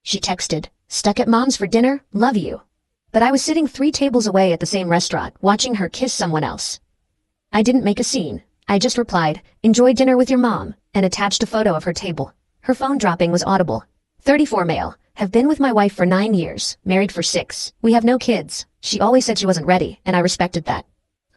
She texted, "Stuck at mom's for dinner? Love you." But I was sitting 3 tables away at the same restaurant, watching her kiss someone else. I didn't make a scene. I just replied, "Enjoy dinner with your mom," and attached a photo of her table. Her phone dropping was audible. 34 male. Have been with my wife for 9 years, married for 6. We have no kids. She always said she wasn't ready, and I respected that.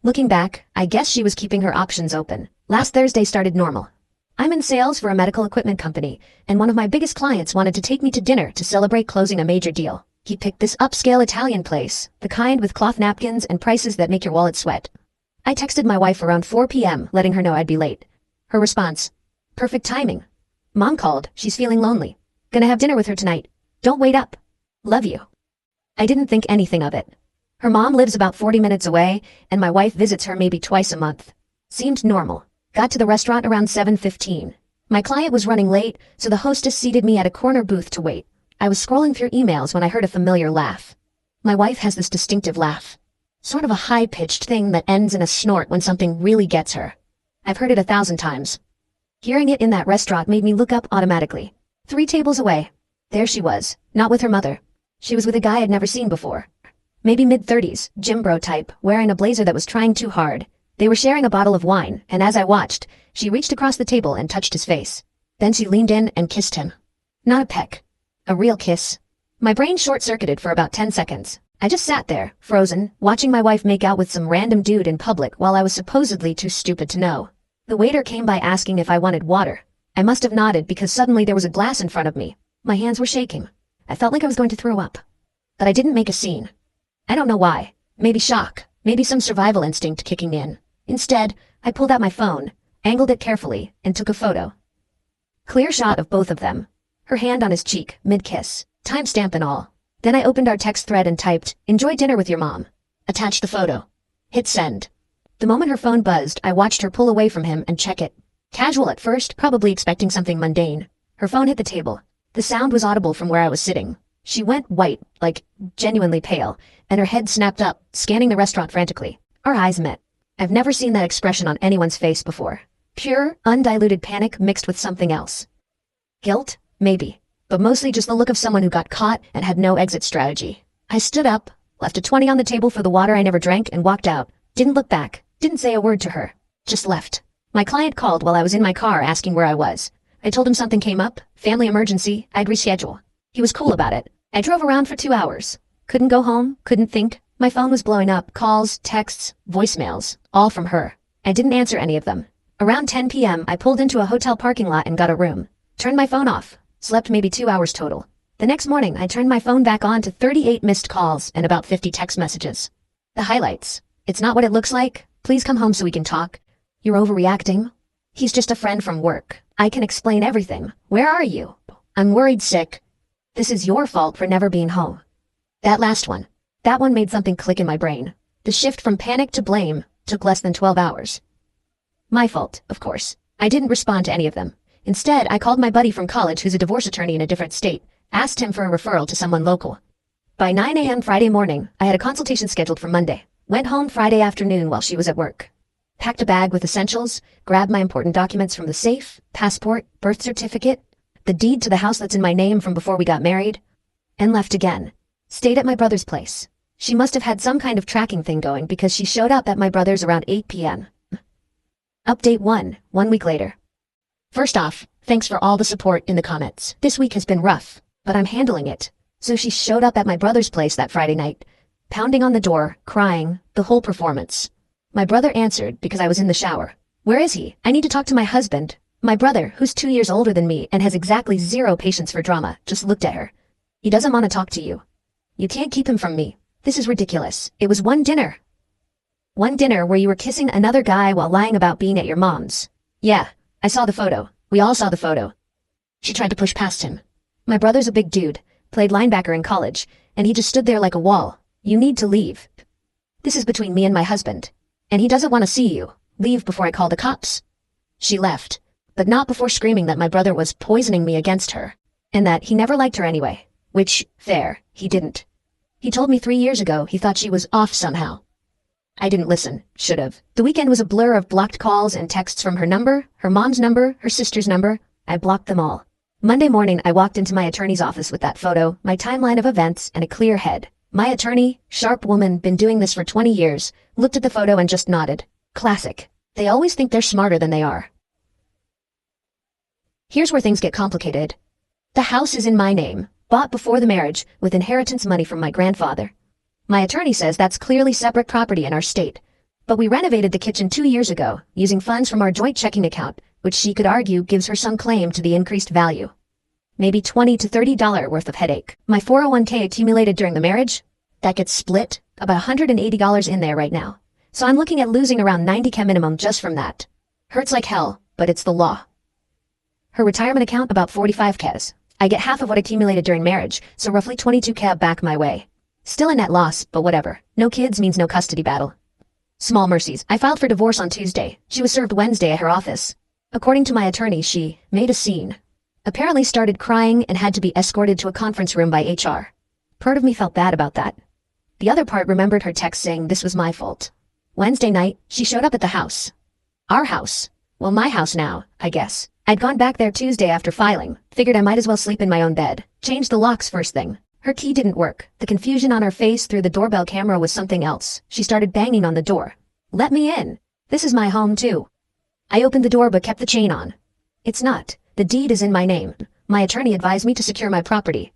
Looking back, I guess she was keeping her options open. Last Thursday started normal. I'm in sales for a medical equipment company, and one of my biggest clients wanted to take me to dinner to celebrate closing a major deal. He picked this upscale Italian place, the kind with cloth napkins and prices that make your wallet sweat. I texted my wife around 4 p.m., letting her know I'd be late. Her response, "Perfect timing. Mom called, she's feeling lonely. Gonna have dinner with her tonight. Don't wait up. Love you." I didn't think anything of it. Her mom lives about 40 minutes away, and my wife visits her maybe twice a month. Seemed normal. Got to the restaurant around 7:15. My client was running late, so the hostess seated me at a corner booth to wait. I was scrolling through emails when I heard a familiar laugh. My wife has this distinctive laugh. Sort of a high-pitched thing that ends in a snort when something really gets her. I've heard it 1,000 times. Hearing it in that restaurant made me look up automatically. 3 tables away. There she was, not with her mother. She was with a guy I'd never seen before. Maybe mid-30s, gym bro type, wearing a blazer that was trying too hard. They were sharing a bottle of wine, and as I watched, she reached across the table and touched his face. Then she leaned in and kissed him. Not a peck. A real kiss. My brain short-circuited for about 10 seconds. I just sat there, frozen, watching my wife make out with some random dude in public while I was supposedly too stupid to know. The waiter came by asking if I wanted water. I must have nodded because suddenly there was a glass in front of me. My hands were shaking. I felt like I was going to throw up. But I didn't make a scene. I don't know why. Maybe shock. Maybe some survival instinct kicking in. Instead, I pulled out my phone, angled it carefully, and took a photo. Clear shot of both of them. Her hand on his cheek, mid-kiss. Timestamp and all. Then I opened our text thread and typed, "Enjoy dinner with your mom." Attached the photo. Hit send. The moment her phone buzzed, I watched her pull away from him and check it. Casual at first, probably expecting something mundane. Her phone hit the table. The sound was audible from where I was sitting. She went white, like genuinely pale, and her head snapped up, scanning the restaurant frantically. Our eyes met. I've never seen that expression on anyone's face before. Pure, undiluted panic mixed with something else. Guilt? Maybe. But mostly just the look of someone who got caught and had no exit strategy. I stood up, left a 20 on the table for the water I never drank, and walked out. Didn't look back. Didn't say a word to her. Just left. My client called while I was in my car asking where I was. I told him something came up, family emergency, I'd reschedule. He was cool about it. I drove around for 2 hours. Couldn't go home, couldn't think. My phone was blowing up, calls, texts, voicemails, all from her. I didn't answer any of them. Around 10 p.m., I pulled into a hotel parking lot and got a room. Turned my phone off. Slept maybe 2 hours total. The next morning, I turned my phone back on to 38 missed calls and about 50 text messages. The highlights. "It's not what it looks like. Please come home so we can talk. You're overreacting. He's just a friend from work. I can explain everything. Where are you? I'm worried sick. This is your fault for never being home." That last one. That one made something click in my brain. The shift from panic to blame took less than 12 hours. My fault, of course. I didn't respond to any of them. Instead, I called my buddy from college who's a divorce attorney in a different state, asked him for a referral to someone local. By 9 a.m. Friday morning, I had a consultation scheduled for Monday. Went home Friday afternoon while she was at work. Packed a bag with essentials, grabbed my important documents from the safe, passport, birth certificate, the deed to the house that's in my name from before we got married, and left again. Stayed at my brother's place. She must have had some kind of tracking thing going because she showed up at my brother's around 8 p.m. Update 1 week later. First off, thanks for all the support in the comments. This week has been rough, but I'm handling it. So she showed up at my brother's place that Friday night, pounding on the door, crying, the whole performance. My brother answered because I was in the shower. "Where is he? I need to talk to my husband." My brother, who's 2 years older than me and has exactly 0 patience for drama, just looked at her. "He doesn't want to talk to you. You can't keep him from me. This is ridiculous. It was one dinner. One dinner where you were kissing another guy while lying about being at your mom's." "Yeah, I saw the photo. We all saw the photo." She tried to push past him. My brother's a big dude, played linebacker in college, and he just stood there like a wall. "You need to leave. This is between me and my husband. And he doesn't want to see you. Leave before I call the cops." She left, but not before screaming that my brother was poisoning me against her, and that he never liked her anyway, which, fair, he didn't. He told me 3 years ago he thought she was off somehow. I didn't listen, should've. The weekend was a blur of blocked calls and texts from her number, her mom's number, her sister's number. I blocked them all. Monday morning, I walked into my attorney's office with that photo, my timeline of events, and a clear head. My attorney, sharp woman, been doing this for 20 years, looked at the photo and just nodded. Classic. They always think they're smarter than they are. Here's where things get complicated. The house is in my name, bought before the marriage, with inheritance money from my grandfather. My attorney says that's clearly separate property in our state. But we renovated the kitchen 2 years ago, using funds from our joint checking account, which she could argue gives her some claim to the increased value. Maybe $20 to $30 worth of headache. My 401k accumulated during the marriage, that gets split, about $180 in there right now. So I'm looking at losing around $90k minimum just from that. Hurts like hell, but it's the law. Her retirement account about 45k's. I get half of what accumulated during marriage, so roughly 22k back my way. Still a net loss, but whatever. No kids means no custody battle. Small mercies. I filed for divorce on Tuesday. She was served Wednesday at her office. According to my attorney, she made a scene. Apparently started crying and had to be escorted to a conference room by HR. Part of me felt bad about that. The other part remembered her text saying this was my fault. Wednesday night, she showed up at the house. Our house. Well, my house now, I guess. I'd gone back there Tuesday after filing, figured I might as well sleep in my own bed. Changed the locks first thing. Her key didn't work. The confusion on her face through the doorbell camera was something else. She started banging on the door. Let me in. This is my home too. I opened the door but kept the chain on. It's not. The deed is in my name. My attorney advised me to secure my property.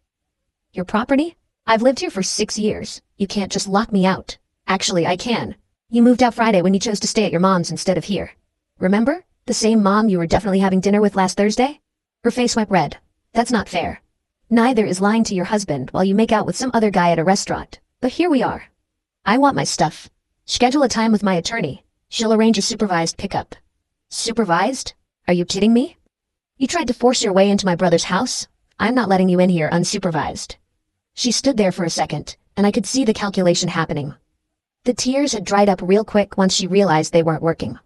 Your property? I've lived here for 6 years. You can't just lock me out. Actually, I can. You moved out Friday when you chose to stay at your mom's instead of here. Remember? The same mom you were definitely having dinner with last Thursday? Her face went red. That's not fair. Neither is lying to your husband while you make out with some other guy at a restaurant. But here we are. I want my stuff. Schedule a time with my attorney. She'll arrange a supervised pickup. Supervised? Are you kidding me? You tried to force your way into my brother's house? I'm not letting you in here unsupervised. She stood there for a second, and I could see the calculation happening. The tears had dried up real quick once she realized they weren't working.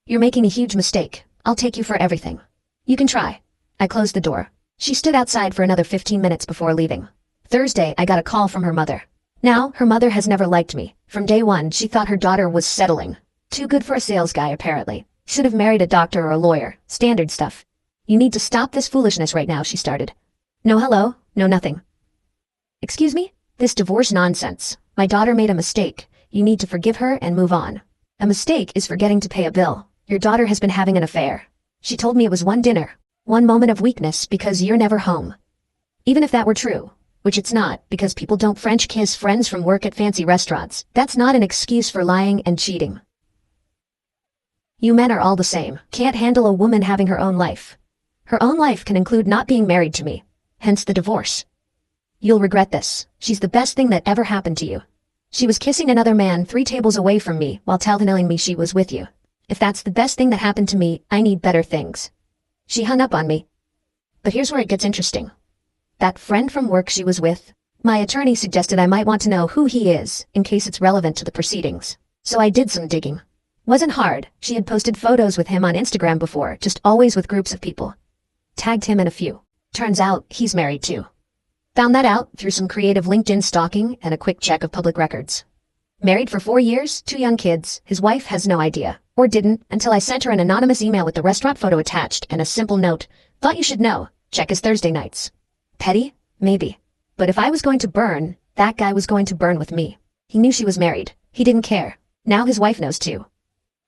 You're making a huge mistake. I'll take you for everything. You can try. I closed the door. She stood outside for another 15 minutes before leaving. Thursday, I got a call from her mother. Now, her mother has never liked me. From day one, she thought her daughter was settling. Too good for a sales guy, apparently. Should have married a doctor or a lawyer. Standard stuff. You need to stop this foolishness right now, she started. No hello, no nothing. Excuse me? This divorce nonsense. My daughter made a mistake. You need to forgive her and move on. A mistake is forgetting to pay a bill. Your daughter has been having an affair. She told me it was one dinner, one moment of weakness because you're never home. Even if that were true, which it's not because people don't French kiss friends from work at fancy restaurants, that's not an excuse for lying and cheating. You men are all the same. Can't handle a woman having her own life. Her own life can include not being married to me, hence the divorce. You'll regret this. She's the best thing that ever happened to you. She was kissing another man 3 tables away from me while telling me she was with you. If that's the best thing that happened to me, I need better things. She hung up on me. But here's where it gets interesting. That friend from work she was with, my attorney suggested I might want to know who he is in case it's relevant to the proceedings. So I did some digging. Wasn't hard. She had posted photos with him on Instagram before, just always with groups of people. Tagged him in a few. Turns out he's married too. Found that out through some creative LinkedIn stalking and a quick check of public records. Married for 4 years, 2 young kids, his wife has no idea. Or didn't, until I sent her an anonymous email with the restaurant photo attached and a simple note. Thought you should know. Check his Thursday nights. Petty? Maybe. But if I was going to burn, that guy was going to burn with me. He knew she was married. He didn't care. Now his wife knows too.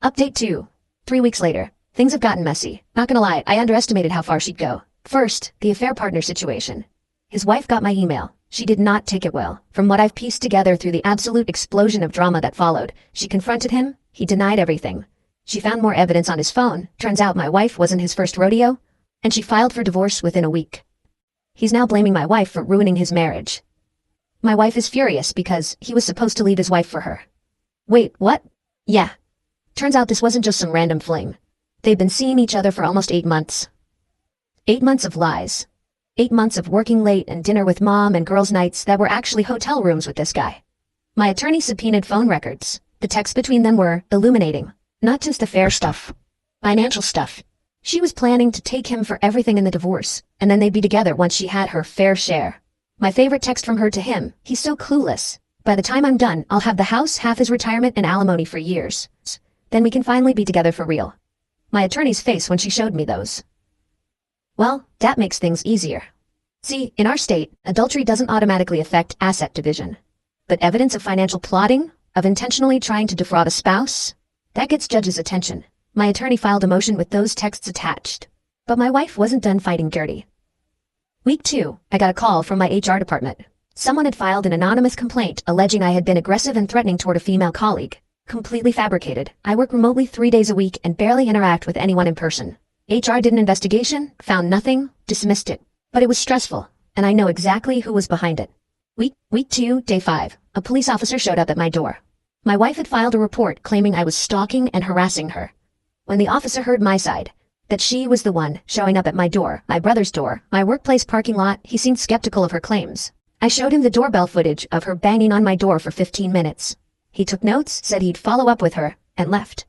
Update 2. 3 weeks later. Things have gotten messy. Not gonna lie, I underestimated how far she'd go. First, the affair partner situation. His wife got my email. She did not take it well. From what I've pieced together through the absolute explosion of drama that followed, she confronted him. He denied everything. She found more evidence on his phone. Turns out my wife wasn't his first rodeo. And she filed for divorce within a week. He's now blaming my wife for ruining his marriage. My wife is furious because he was supposed to leave his wife for her. Wait, what? Yeah. Turns out this wasn't just some random fling. They've been seeing each other for almost 8 months. 8 months of lies. 8 months of working late and dinner with mom and girls' nights that were actually hotel rooms with this guy. My attorney subpoenaed phone records. The texts between them were illuminating. Not just affair stuff. Financial stuff. She was planning to take him for everything in the divorce, and then they'd be together once she had her fair share. My favorite text from her to him, he's so clueless. By the time I'm done, I'll have the house, half his retirement, and alimony for years. Then we can finally be together for real. My attorney's face when she showed me those. Well, that makes things easier. See, in our state, adultery doesn't automatically affect asset division. But evidence of financial plotting, of intentionally trying to defraud a spouse, that gets judges' attention. My attorney filed a motion with those texts attached. But my wife wasn't done fighting dirty. Week 2, I got a call from my HR department. Someone had filed an anonymous complaint alleging I had been aggressive and threatening toward a female colleague. Completely fabricated. I work remotely 3 days a week and barely interact with anyone in person. HR did an investigation, found nothing, dismissed it. But it was stressful, and I know exactly who was behind it. Week 2, day 5, a police officer showed up at my door. My wife had filed a report claiming I was stalking and harassing her. When the officer heard my side, that she was the one showing up at my door, my brother's door, my workplace parking lot, he seemed skeptical of her claims. I showed him the doorbell footage of her banging on my door for 15 minutes. He took notes, said he'd follow up with her, and left.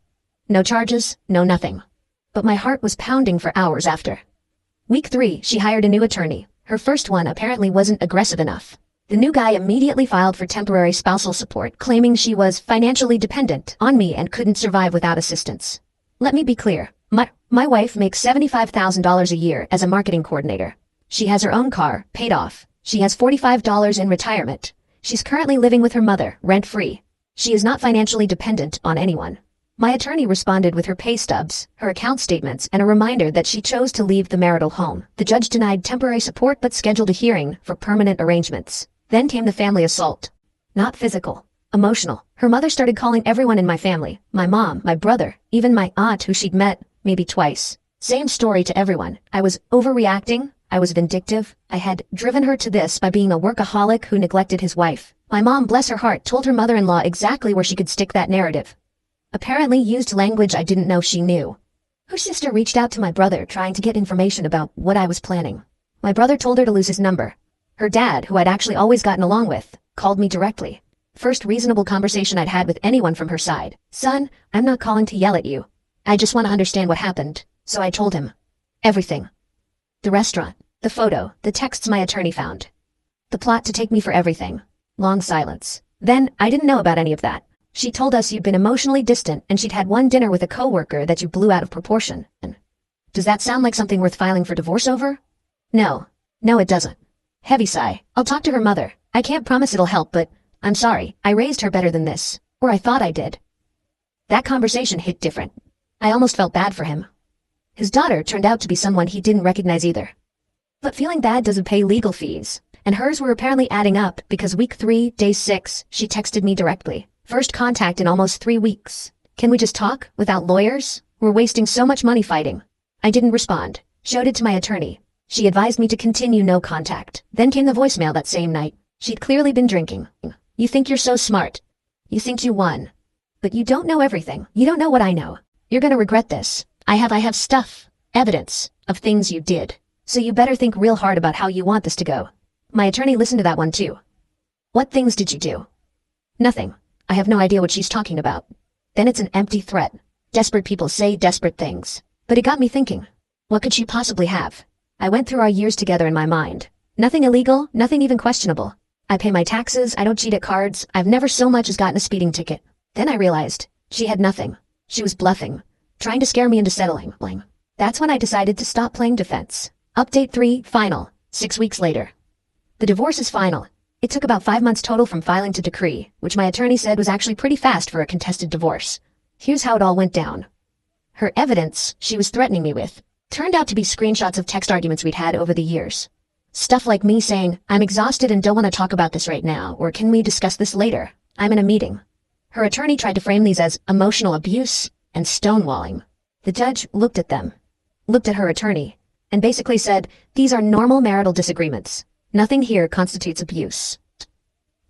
No charges, no nothing. But my heart was pounding for hours after. Week 3, she hired a new attorney. Her first one apparently wasn't aggressive enough. The new guy immediately filed for temporary spousal support, claiming she was financially dependent on me and couldn't survive without assistance. Let me be clear. My wife makes $75,000 a year as a marketing coordinator. She has her own car, paid off. She has $45 in retirement. She's currently living with her mother, rent-free. She is not financially dependent on anyone. My attorney responded with her pay stubs, her account statements, and a reminder that she chose to leave the marital home. The judge denied temporary support but scheduled a hearing for permanent arrangements. Then came the family assault. Not physical, emotional. Her mother started calling everyone in my family, my mom, my brother, even my aunt who she'd met maybe twice. Same story to everyone. I was overreacting. I was vindictive. I had driven her to this by being a workaholic who neglected his wife. My mom, bless her heart, told her mother-in-law exactly where she could stick that narrative. Apparently used language I didn't know she knew. Her sister reached out to my brother trying to get information about what I was planning. My brother told her to lose his number. Her dad, who I'd actually always gotten along with, called me directly. First reasonable conversation I'd had with anyone from her side. Son, I'm not calling to yell at you. I just want to understand what happened. So I told him. Everything. The restaurant, the photo, the texts my attorney found. The plot to take me for everything. Long silence. Then, I didn't know about any of that. She told us you'd been emotionally distant and she'd had one dinner with a coworker that you blew out of proportion. Does that sound like something worth filing for divorce over? No. No, it doesn't. Heavy sigh. I'll talk to her mother. I can't promise it'll help, but I'm sorry. I raised her better than this. Or I thought I did. That conversation hit different. I almost felt bad for him. His daughter turned out to be someone he didn't recognize either. But feeling bad doesn't pay legal fees, and hers were apparently adding up because week 3, day 6, she texted me directly. First contact in almost 3 weeks. Can we just talk, without lawyers? We're wasting so much money fighting. I didn't respond. Showed it to my attorney. She advised me to continue no contact. Then came the voicemail that same night. She'd clearly been drinking. You think you're so smart. You think you won. But you don't know everything. You don't know what I know. You're gonna regret this. I have stuff, evidence, of things you did. So you better think real hard about how you want this to go. My attorney listened to that one too. What things did you do? Nothing. I have no idea what she's talking about. Then it's an empty threat. Desperate people say desperate things. But it got me thinking. What could she possibly have? I went through our years together in my mind. Nothing illegal, nothing even questionable. I pay my taxes, I don't cheat at cards, I've never so much as gotten a speeding ticket. Then I realized, she had nothing. She was bluffing. Trying to scare me into settling. That's when I decided to stop playing defense. Update 3, final. 6 weeks later. The divorce is final. It took about 5 months total from filing to decree, which my attorney said was actually pretty fast for a contested divorce. Here's how it all went down. Her evidence she was threatening me with turned out to be screenshots of text arguments we'd had over the years. Stuff like me saying, I'm exhausted and don't want to talk about this right now, or can we discuss this later? I'm in a meeting. Her attorney tried to frame these as emotional abuse and stonewalling. The judge looked at them, looked at her attorney, and basically said, these are normal marital disagreements. Nothing here constitutes abuse.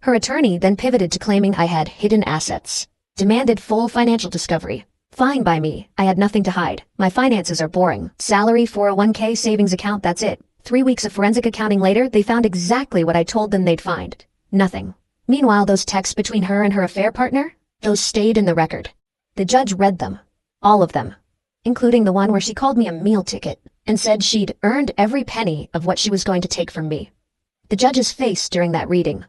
Her attorney then pivoted to claiming I had hidden assets, demanded full financial discovery. Fine by me, I had nothing to hide. My finances are boring. Salary, 401k, savings account, that's it. 3 weeks of forensic accounting later, they found exactly what I told them they'd find. Nothing. Meanwhile, those texts between her and her affair partner, those stayed in the record. The judge read them. All of them. Including the one where she called me a meal ticket and said she'd earned every penny of what she was going to take from me. The judge's face during that reading.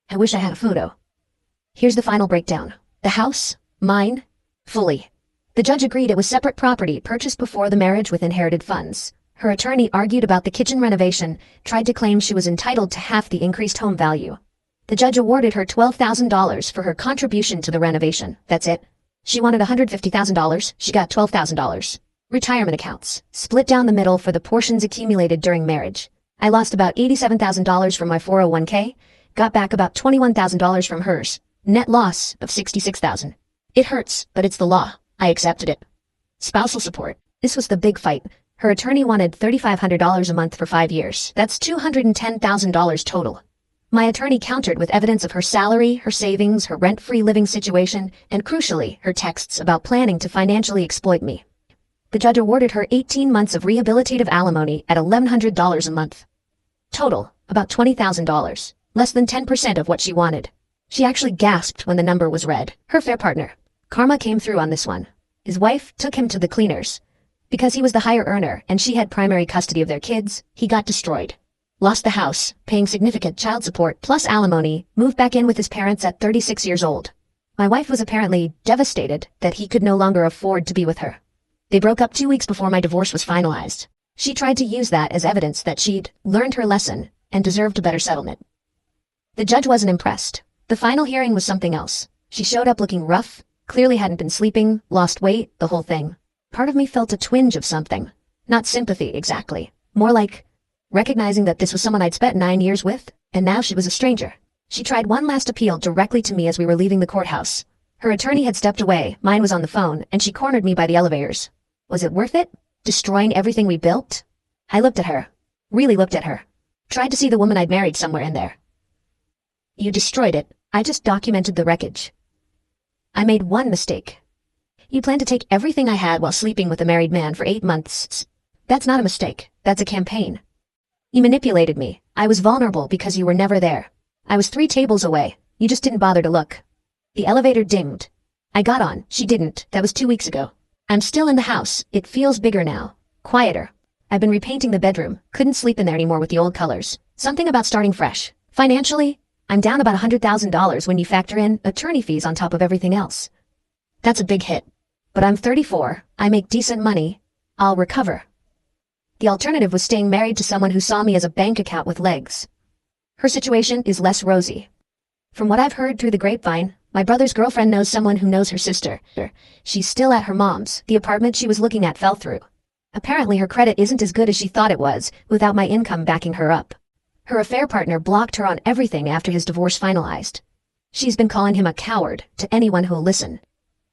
I wish I had a photo. Here's the final breakdown. The house, mine, fully. The judge agreed it was separate property purchased before the marriage with inherited funds. Her attorney argued about the kitchen renovation, tried to claim she was entitled to half the increased home value. The judge awarded her $12,000 for her contribution to the renovation. That's it. She wanted $150,000, she got $12,000. Retirement accounts, split down the middle for the portions accumulated during marriage. I lost about $87,000 from my 401k, got back about $21,000 from hers. Net loss of $66,000. It hurts, but it's the law. I accepted it. Spousal support. This was the big fight. Her attorney wanted $3,500 a month for 5 years. That's $210,000 total. My attorney countered with evidence of her salary, her savings, her rent-free living situation, and crucially, her texts about planning to financially exploit me. The judge awarded her 18 months of rehabilitative alimony at $1,100 a month. Total, about $20,000, less than 10% of what she wanted. She actually gasped when the number was read. Her fair partner. Karma came through on this one. His wife took him to the cleaners. Because he was the higher earner and she had primary custody of their kids, he got destroyed. Lost the house, paying significant child support plus alimony, moved back in with his parents at 36 years old. My wife was apparently devastated that he could no longer afford to be with her. They broke up 2 weeks before my divorce was finalized. She tried to use that as evidence that she'd learned her lesson and deserved a better settlement. The judge wasn't impressed. The final hearing was something else. She showed up looking rough, clearly hadn't been sleeping, lost weight, the whole thing. Part of me felt a twinge of something. Not sympathy, exactly. More like recognizing that this was someone I'd spent 9 years with, and now she was a stranger. She tried one last appeal directly to me as we were leaving the courthouse. Her attorney had stepped away, mine was on the phone, and she cornered me by the elevators. Was it worth it? Destroying everything we built? I looked at her. Really looked at her. Tried to see the woman I'd married somewhere in there. You destroyed it. I just documented the wreckage. I made one mistake. You planned to take everything I had while sleeping with a married man for 8 months. That's not a mistake. That's a campaign. You manipulated me. I was vulnerable because you were never there. I was 3 tables away. You just didn't bother to look. The elevator dinged. I got on. She didn't. That was 2 weeks ago. I'm still in the house. It feels bigger now. Quieter. I've been repainting the bedroom. Couldn't sleep in there anymore with the old colors. Something about starting fresh. Financially, I'm down about $100,000 when you factor in attorney fees on top of everything else. That's a big hit. But I'm 34. I make decent money. I'll recover. The alternative was staying married to someone who saw me as a bank account with legs. Her situation is less rosy. From what I've heard through the grapevine, my brother's girlfriend knows someone who knows her sister. She's still at her mom's. The apartment she was looking at fell through. Apparently her credit isn't as good as she thought it was, without my income backing her up. Her affair partner blocked her on everything after his divorce finalized. She's been calling him a coward to anyone who'll listen.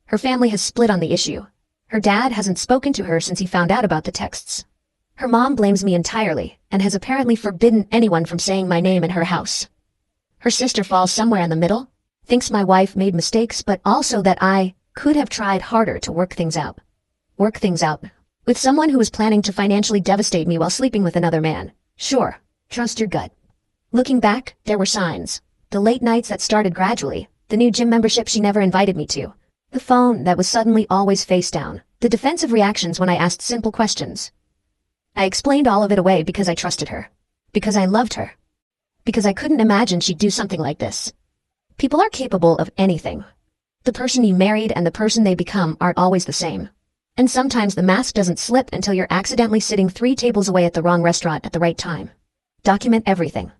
Her family has split on the issue. Her dad hasn't spoken to her since he found out about the texts. Her mom blames me entirely, and has apparently forbidden anyone from saying my name in her house. Her sister falls somewhere in the middle, thinks my wife made mistakes, but also that I could have tried harder to work things out. Work things out. With someone who was planning to financially devastate me while sleeping with another man. Sure, trust your gut. Looking back, there were signs. The late nights that started gradually, the new gym membership she never invited me to, the phone that was suddenly always face down, the defensive reactions when I asked simple questions. I explained all of it away because I trusted her. Because I loved her. Because I couldn't imagine she'd do something like this. People are capable of anything. The person you married and the person they become aren't always the same. And sometimes the mask doesn't slip until you're accidentally sitting 3 tables away at the wrong restaurant at the right time. Document everything.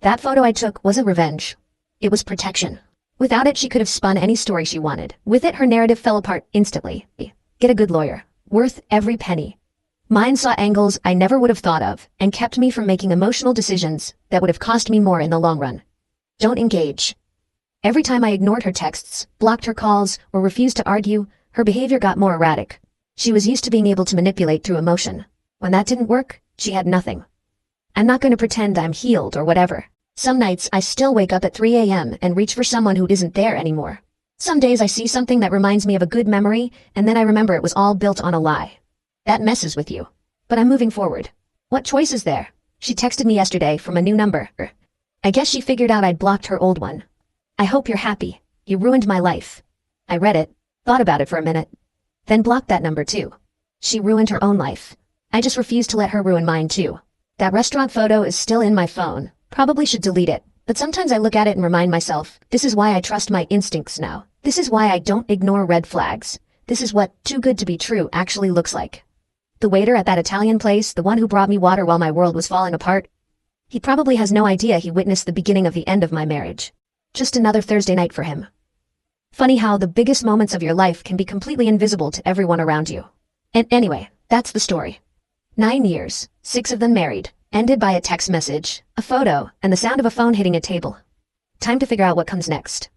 That photo I took wasn't revenge. It was protection. Without it, she could have spun any story she wanted. With it, her narrative fell apart instantly. Get a good lawyer. Worth every penny. Mine saw angles I never would have thought of, and kept me from making emotional decisions that would have cost me more in the long run. Don't engage. Every time I ignored her texts, blocked her calls, or refused to argue, her behavior got more erratic. She was used to being able to manipulate through emotion. When that didn't work, she had nothing. I'm not going to pretend I'm healed or whatever. Some nights I still wake up at 3 a.m. and reach for someone who isn't there anymore. Some days I see something that reminds me of a good memory, and then I remember it was all built on a lie. That messes with you. But I'm moving forward. What choice is there? She texted me yesterday from a new number. I guess she figured out I'd blocked her old one. I hope you're happy. You ruined my life. I read it, thought about it for a minute, then blocked that number too. She ruined her own life. I just refuse to let her ruin mine too. That restaurant photo is still in my phone. Probably should delete it, but sometimes I look at it and remind myself, this is why I trust my instincts now. This is why I don't ignore red flags. This is what too good to be true actually looks like. The waiter at that Italian place, the one who brought me water while my world was falling apart. He probably has no idea he witnessed the beginning of the end of my marriage. Just another Thursday night for him. Funny how the biggest moments of your life can be completely invisible to everyone around you. And anyway, that's the story. 9 years, 6 of them married, ended by a text message, a photo, and the sound of a phone hitting a table. Time to figure out what comes next.